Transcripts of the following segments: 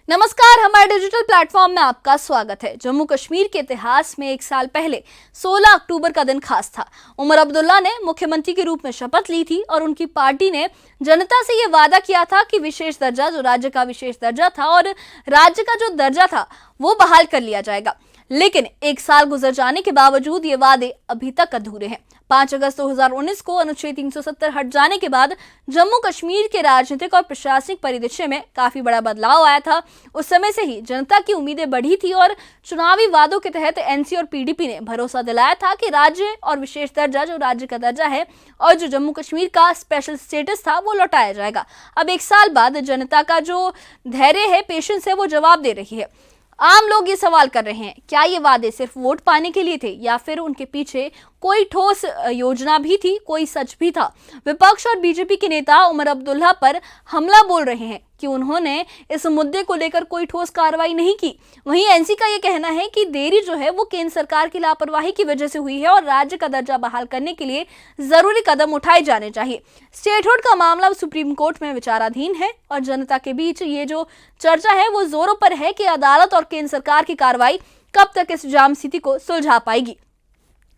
नमस्कार, हमारे digital platform में आपका स्वागत है। जम्मू कश्मीर के इतिहास में एक साल पहले 16 अक्टूबर का दिन खास था। उमर अब्दुल्ला ने मुख्यमंत्री के रूप में शपथ ली थी और उनकी पार्टी ने जनता से ये वादा किया था कि विशेष दर्जा, जो राज्य का विशेष दर्जा था और राज्य का जो दर्जा था वो बहाल कर लिया जाएगा। लेकिन एक साल गुजर जाने के बावजूद ये वादे अभी तक अधूरे हैं। 5 अगस्त 2019 को अनुच्छेद 370 हट जाने के बाद जम्मू कश्मीर के राजनीतिक और प्रशासनिक परिदृश्य में काफी बड़ा बदलाव आया था। उस समय से ही जनता की उम्मीदें बढ़ी थी और चुनावी वादों के तहत एनसी और पीडीपी ने भरोसा दिलाया था कि राज्य और विशेष दर्जा, जो राज्य का दर्जा है और जो जम्मू कश्मीर का स्पेशल स्टेटस था, वो लौटाया जाएगा। अब एक साल बाद जनता का जो धैर्य है, पेशेंस है, वो जवाब दे रही है। आम लोग ये सवाल कर रहे हैं, क्या ये वादे सिर्फ वोट पाने के लिए थे या फिर उनके पीछे कोई ठोस योजना भी थी, कोई सच भी था। विपक्ष और बीजेपी के नेता उमर अब्दुल्ला पर हमला बोल रहे हैं कि उन्होंने इस मुद्दे को लेकर कोई ठोस कार्रवाई नहीं की। वहीं एनसी का ये कहना है कि देरी जो है वो केंद्र सरकार की लापरवाही की वजह से हुई है और राज्य का दर्जा बहाल करने के लिए जरूरी कदम उठाए जाने चाहिए। स्टेटहुड का मामला सुप्रीम कोर्ट में विचाराधीन है और जनता के बीच ये जो चर्चा है वो जोरों पर है कि अदालत और केंद्र सरकार की कार्रवाई कब तक इस जाम स्थिति को सुलझा पाएगी।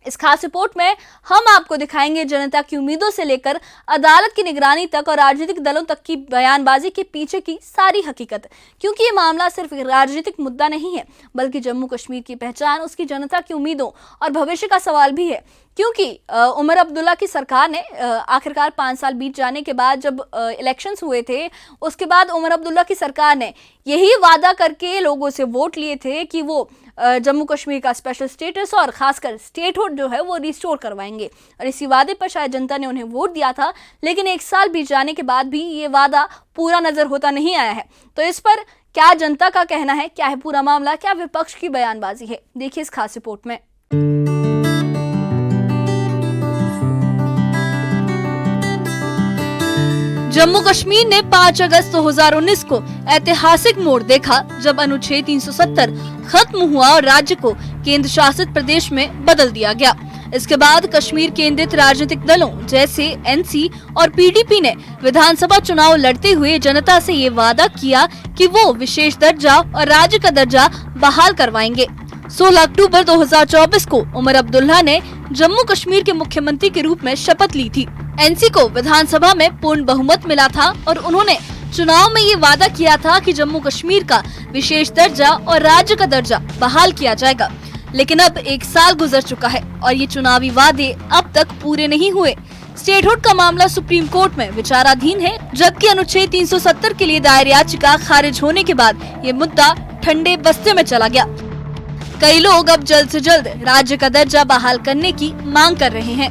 इस खास रिपोर्ट में हम आपको दिखाएंगे जनता की उम्मीदों से लेकर अदालत की निगरानी तक और राजनीतिक दलों तक की बयानबाजी के पीछे की सारी हकीकत, क्योंकि ये मामला सिर्फ राजनीतिक मुद्दा नहीं है बल्कि जम्मू कश्मीर की पहचान, उसकी जनता की उम्मीदों और भविष्य का सवाल भी है। क्योंकि उमर अब्दुल्ला की सरकार ने आखिरकार 5 साल बीत जाने के बाद जब इलेक्शंस हुए थे, उसके बाद उमर अब्दुल्ला की सरकार ने यही वादा करके लोगों से वोट लिए थे कि वो जम्मू कश्मीर का स्पेशल स्टेटस और खासकर स्टेटहुड जो है वो रिस्टोर करवाएंगे और इसी वादे पर शायद जनता ने उन्हें वोट दिया था। लेकिन एक साल बीत जाने के बाद भी ये वादा पूरा नजर होता नहीं आया है। तो इस पर क्या जनता का कहना है, क्या है पूरा मामला, क्या विपक्ष की बयानबाजी है, देखिए इस खास रिपोर्ट में। जम्मू कश्मीर ने 5 अगस्त 2019 को ऐतिहासिक मोड़ देखा जब अनुच्छेद 370 खत्म हुआ और राज्य को केंद्र शासित प्रदेश में बदल दिया गया। इसके बाद कश्मीर केंद्रित राजनीतिक दलों जैसे एनसी और पीडीपी ने विधानसभा चुनाव लड़ते हुए जनता से ये वादा किया कि वो विशेष दर्जा और राज्य का दर्जा बहाल करवाएंगे। 16 अक्टूबर 2024 को उमर अब्दुल्ला ने जम्मू कश्मीर के मुख्यमंत्री के रूप में शपथ ली थी। एनसी को विधानसभा में पूर्ण बहुमत मिला था और उन्होंने चुनाव में ये वादा किया था कि जम्मू कश्मीर का विशेष दर्जा और राज्य का दर्जा बहाल किया जाएगा। लेकिन अब एक साल गुजर चुका है और ये चुनावी वादे अब तक पूरे नहीं हुए। स्टेटहुड का मामला सुप्रीम कोर्ट में विचाराधीन है, जबकि अनुच्छेद 370 के लिए दायर याचिका खारिज होने के बाद ये मुद्दा ठंडे बस्ते में चला गया। कई लोग अब जल्द से जल्द राज्य का दर्जा बहाल करने की मांग कर रहे हैं।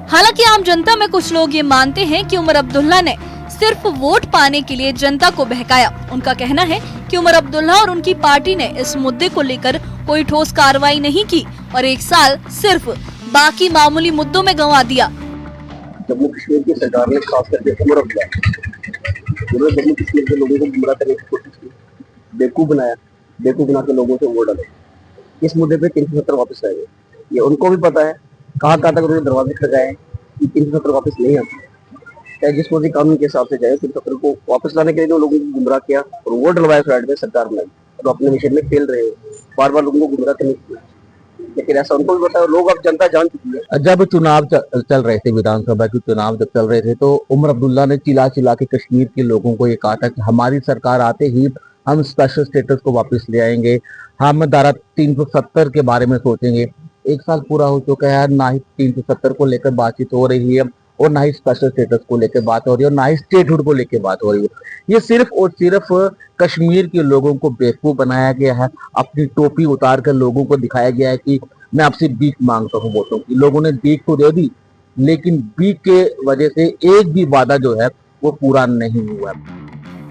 हालांकि आम जनता में कुछ लोग ये मानते हैं कि उमर अब्दुल्ला ने सिर्फ वोट पाने के लिए जनता को बहकाया। उनका कहना है कि उमर अब्दुल्ला और उनकी पार्टी ने इस मुद्दे को लेकर कोई ठोस कार्रवाई नहीं की और एक साल सिर्फ बाकी मामूली मुद्दों में गंवा दिया। जम्मू कश्मीर की सरकार ने खास करके उमर अब्दुल्ला जम्मू कश्मीर के लोगों को गुमराह करने की कोशिश की, बेवकूफ बनाया, बेवकूफ बना के लोगों से वोट डाले। इस मुद्दे पे 370 वापस आएंगे, ये उनको भी पता है। कहाँ तक उन्होंने दरवाजे खड़काए कि 370 वापस नहीं आती, चाहे जिस मोदी कानून के हिसाब से जाए। 370 को वापस लाने के लिए लोगों को गुमराह किया और वोट डलवाया फ्लैट में सरकार में, और अपने मिशन में फेल रहे हो, बार बार लोगों को गुमराह करने की। लेकिन ऐसा उनको भी पता है, लोग अब जनता जान चुकी है। जब चुनाव चल रहे थे, विधानसभा के चुनाव जब चल रहे थे, तो उमर अब्दुल्ला ने चिल्ला चिल्ला के कश्मीर के लोगों को ये कहा था कि हमारी सरकार आते ही हम स्पेशल स्टेटस को वापस ले आएंगे, हम धारा 370 के बारे में सोचेंगे। एक साल पूरा हो चुका है, ना ही 370 को लेकर बातचीत हो रही है और ना ही स्पेशल स्टेटस को लेकर बात हो रही है और ना ही स्टेटहुड को लेकर बात हो रही है। ये सिर्फ और सिर्फ कश्मीर के लोगों को बेवकूफ बनाया गया है। अपनी टोपी उतार कर लोगों को दिखाया गया है कि मैं आपसे भीख मांगता हूँ वोटों की। लोगों ने भीख तो दे दी, लेकिन भीख के वजह से एक भी वादा जो है वो पूरा नहीं हुआ।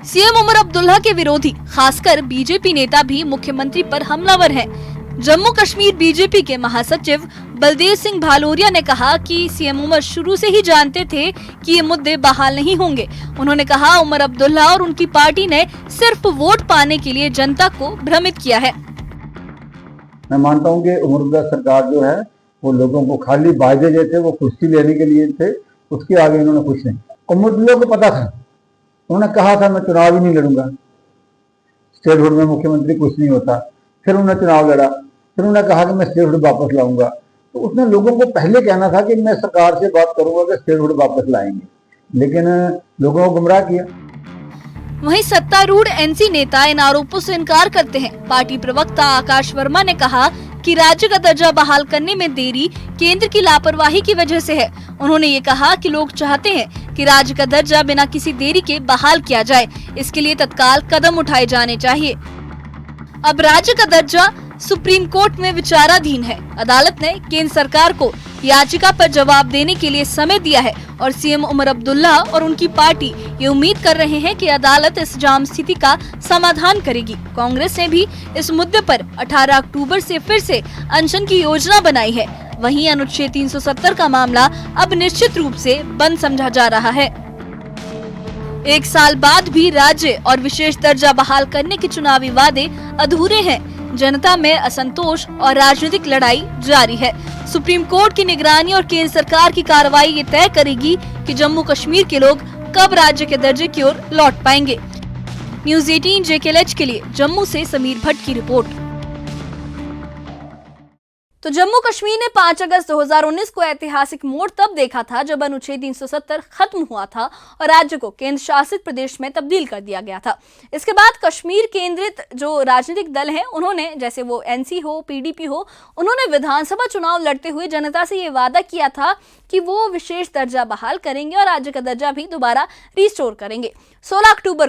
सीएम उमर अब्दुल्ला के विरोधी खासकर बीजेपी नेता भी मुख्यमंत्री पर हमलावर हैं। जम्मू कश्मीर बीजेपी के महासचिव बलदेव सिंह भालोरिया ने कहा कि सीएम उमर शुरू से ही जानते थे कि ये मुद्दे बहाल नहीं होंगे। उन्होंने कहा उमर अब्दुल्ला और उनकी पार्टी ने सिर्फ वोट पाने के लिए जनता को भ्रमित किया है। मैं मानता हूँ कि उमर अब्दुल्ला सरकार जो है वो लोगों को खाली वायदे देते, वो कुर्सी लेने के लिए थे, उसके आगे इन्होंने कुछ नहीं। उमर अब्दुल्ला को पता था, उन्होंने कहा था मैं चुनाव ही नहीं लड़ूंगा, स्टेटहुड में मुख्यमंत्री कुछ नहीं होता। फिर उन्होंने चुनाव लड़ा, फिर उन्होंने कहा कि मैं स्टेटहुड वापस लाऊंगा। तो उसने लोगों को पहले कहना था कि मैं सरकार से बात करूंगा कि स्टेटहुड वापस लाएंगे, लेकिन लोगों को गुमराह किया। वहीं सत्तारूढ़ एनसी नेता इन आरोपों से इनकार करते हैं। पार्टी प्रवक्ता आकाश वर्मा ने कहा कि राज्य का दर्जा बहाल करने में देरी केंद्र की लापरवाही की वजह से है। उन्होंने ये कहा कि लोग चाहते हैं कि राज्य का दर्जा बिना किसी देरी के बहाल किया जाए, इसके लिए तत्काल कदम उठाए जाने चाहिए। अब राज्य का दर्जा सुप्रीम कोर्ट में विचाराधीन है। अदालत ने केंद्र सरकार को याचिका पर जवाब देने के लिए समय दिया है और सीएम उमर अब्दुल्ला और उनकी पार्टी ये उम्मीद कर रहे हैं कि अदालत इस जाम स्थिति का समाधान करेगी। कांग्रेस ने भी इस मुद्दे पर 18 अक्टूबर से फिर से अनशन की योजना बनाई है। वहीं अनुच्छेद 370 का मामला अब निश्चित रूप से बंद समझा जा रहा है। एक साल बाद भी राज्य और विशेष दर्जा बहाल करने के चुनावी वादे अधूरे हैं। जनता में असंतोष और राजनीतिक लड़ाई जारी है। सुप्रीम कोर्ट की निगरानी और केंद्र सरकार की कार्रवाई ये तय करेगी कि जम्मू कश्मीर के लोग कब राज्य के दर्जे की ओर लौट पाएंगे। न्यूज़ 18 JKLH के लिए जम्मू से समीर भट्ट की रिपोर्ट। तो जम्मू कश्मीर ने 5 अगस्त 2019 को ऐतिहासिक मोड़ तब देखा था जब अनुच्छेद 370 खत्म हुआ था और राज्य को केंद्र शासित प्रदेश में तब्दील कर दिया गया था। इसके बाद कश्मीर केंद्रित जो राजनीतिक दल हैं, उन्होंने, जैसे वो NC हो, PDP हो, उन्होंने विधानसभा चुनाव लड़ते हुए जनता से ये वादा किया था कि वो विशेष दर्जा बहाल करेंगे और राज्य का दर्जा भी दोबारा रिस्टोर करेंगे। 16 अक्टूबर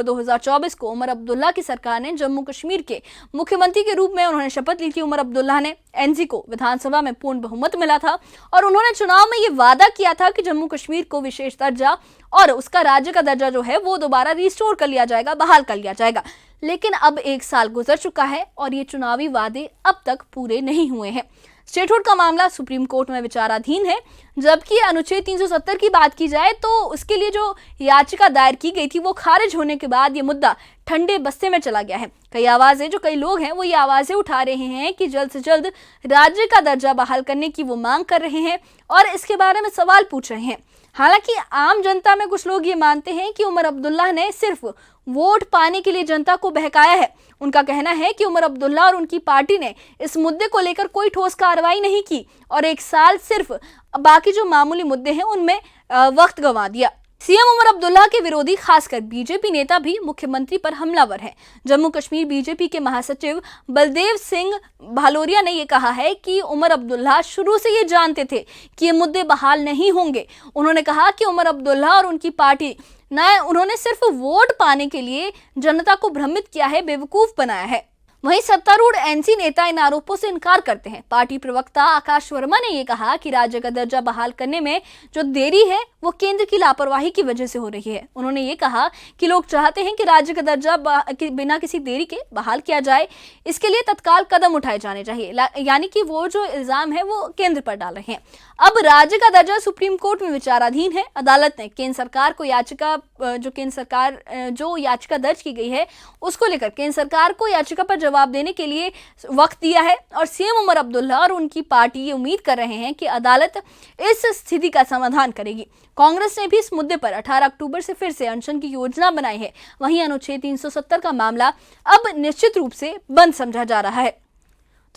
2024 को उमर अब्दुल्ला की सरकार ने जम्मू कश्मीर के मुख्यमंत्री के रूप में उन्होंने शपथ ली थी। उमर अब्दुल्ला ने NC को विधानसभा में पूर्ण बहुमत मिला था और उन्होंने चुनाव में ये वादा किया था कि जम्मू कश्मीर को विशेष दर्जा और उसका राज्य का दर्जा जो है वो दोबारा रिस्टोर कर लिया जाएगा, बहाल कर लिया जाएगा। लेकिन अब 1 साल गुजर चुका है और ये चुनावी वादे अब तक पूरे नहीं हुए हैं। स्टेटहुड का मामला सुप्रीम कोर्ट में विचाराधीन है, जबकि अनुच्छेद 370 की बात की जाए तो उसके लिए जो याचिका दायर की गई थी वो खारिज होने के बाद ये मुद्दा ठंडे बस्ते में चला गया है। कई लोग हैं वो ये आवाजें उठा रहे हैं कि जल्द से जल्द राज्य का दर्जा बहाल करने की वो मांग कर रहे हैं और इसके बारे में सवाल पूछ रहे हैं। हालांकि आम जनता में कुछ लोग ये मानते हैं कि उमर अब्दुल्ला ने सिर्फ वोट पाने के लिए जनता को बहकाया है। उनका कहना है कि उमर अब्दुल्ला और उनकी पार्टी ने इस मुद्दे को लेकर कोई ठोस कार्रवाई नहीं की और 1 साल सिर्फ बाकी जो मामूली मुद्दे हैं उनमें वक्त गंवा दिया। सीएम उमर अब्दुल्ला के विरोधी खासकर बीजेपी नेता भी मुख्यमंत्री पर हमलावर हैं। जम्मू कश्मीर बीजेपी के महासचिव बलदेव सिंह भालोरिया ने यह कहा है कि उमर अब्दुल्ला शुरू से ये जानते थे कि ये मुद्दे बहाल नहीं होंगे। उन्होंने कहा कि उमर अब्दुल्ला और उनकी पार्टी उन्होंने सिर्फ वोट पाने के लिए जनता को भ्रमित किया है, बेवकूफ बनाया है। वहीं सत्तारूढ़ NC नेता इन आरोपों से इनकार करते हैं। पार्टी प्रवक्ता आकाश वर्मा ने यह कहा कि राज्य का दर्जा बहाल करने में जो देरी है वो केंद्र की लापरवाही की वजह से हो रही है। उन्होंने ये कहा कि लोग चाहते हैं कि राज्य का दर्जा बिना किसी देरी के बहाल किया जाए, इसके लिए तत्काल कदम उठाए जाने चाहिए। यानी कि वो जो इल्जाम है वो केंद्र पर डाल रहे हैं। अब राज्य का दर्जा सुप्रीम कोर्ट में विचाराधीन है। अदालत ने केंद्र सरकार को जो याचिका दर्ज की गई है उसको लेकर केंद्र सरकार को याचिका पर जवाब देने के लिए वक्त दिया है और सीएम उमर अब्दुल्ला और उनकी पार्टी ये उम्मीद कर रहे हैं कि अदालत इस स्थिति का समाधान करेगी। कांग्रेस ने भी इस मुद्दे पर 18 अक्टूबर से फिर से अनशन की योजना बनाई है। वहीं अनुच्छेद 370 का मामला अब निश्चित रूप से बंद समझा जा रहा है।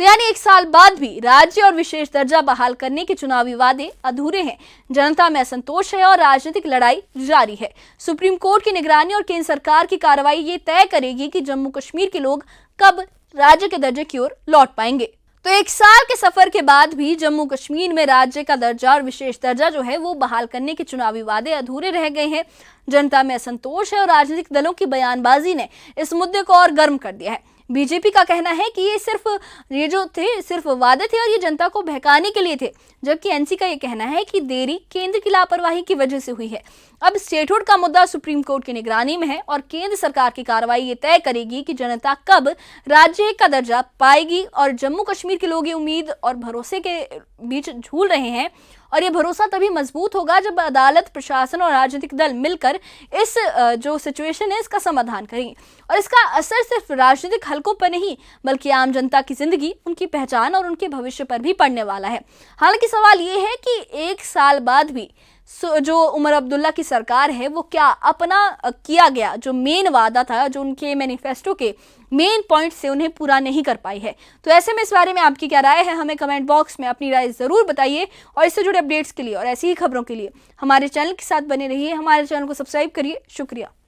तो यानी 1 साल बाद भी राज्य और विशेष दर्जा बहाल करने के चुनावी वादे अधूरे हैं। जनता में असंतोष है और राजनीतिक लड़ाई जारी है। सुप्रीम कोर्ट की निगरानी और केंद्र सरकार की कार्रवाई ये तय करेगी कि जम्मू कश्मीर के लोग कब राज्य के दर्जे की ओर लौट पाएंगे। तो 1 साल के सफर के बाद भी जम्मू कश्मीर में राज्य का दर्जा और विशेष दर्जा जो है वो बहाल करने के चुनावी वादे अधूरे रह गए हैं। जनता में असंतोष है और राजनीतिक दलों की बयानबाजी ने इस मुद्दे को और गर्म कर दिया है। बीजेपी का कहना है कि ये सिर्फ वादे थे और ये जनता को बहकाने के लिए थे, जबकि NC का ये कहना है कि देरी केंद्र की लापरवाही की वजह से हुई है। अब स्टेटहुड का मुद्दा सुप्रीम कोर्ट की निगरानी में है और केंद्र सरकार की कार्रवाई ये तय करेगी कि जनता कब राज्य का दर्जा पाएगी और जम्मू कश्मीर के लोग ये उम्मीद और भरोसे के बीच झूल रहे हैं और ये भरोसा तभी मजबूत होगा जब अदालत, प्रशासन और राजनीतिक दल मिलकर इस जो सिचुएशन है इसका समाधान करेंगे और इसका असर सिर्फ राजनीतिक हलकों पर नहीं बल्कि आम जनता की जिंदगी, उनकी पहचान और उनके भविष्य पर भी पड़ने वाला है। हालांकि सवाल ये है कि 1 साल बाद भी जो उमर अब्दुल्ला की सरकार है वो क्या अपना किया गया जो मेन वादा था, जो उनके मैनिफेस्टो के मेन पॉइंट से उन्हें पूरा नहीं कर पाई है। तो ऐसे में इस बारे में आपकी क्या राय है, हमें कमेंट बॉक्स में अपनी राय ज़रूर बताइए। और इससे जुड़े अपडेट्स के लिए और ऐसी ही खबरों के लिए हमारे चैनल के साथ बने रहिए, हमारे चैनल को सब्सक्राइब करिए। शुक्रिया।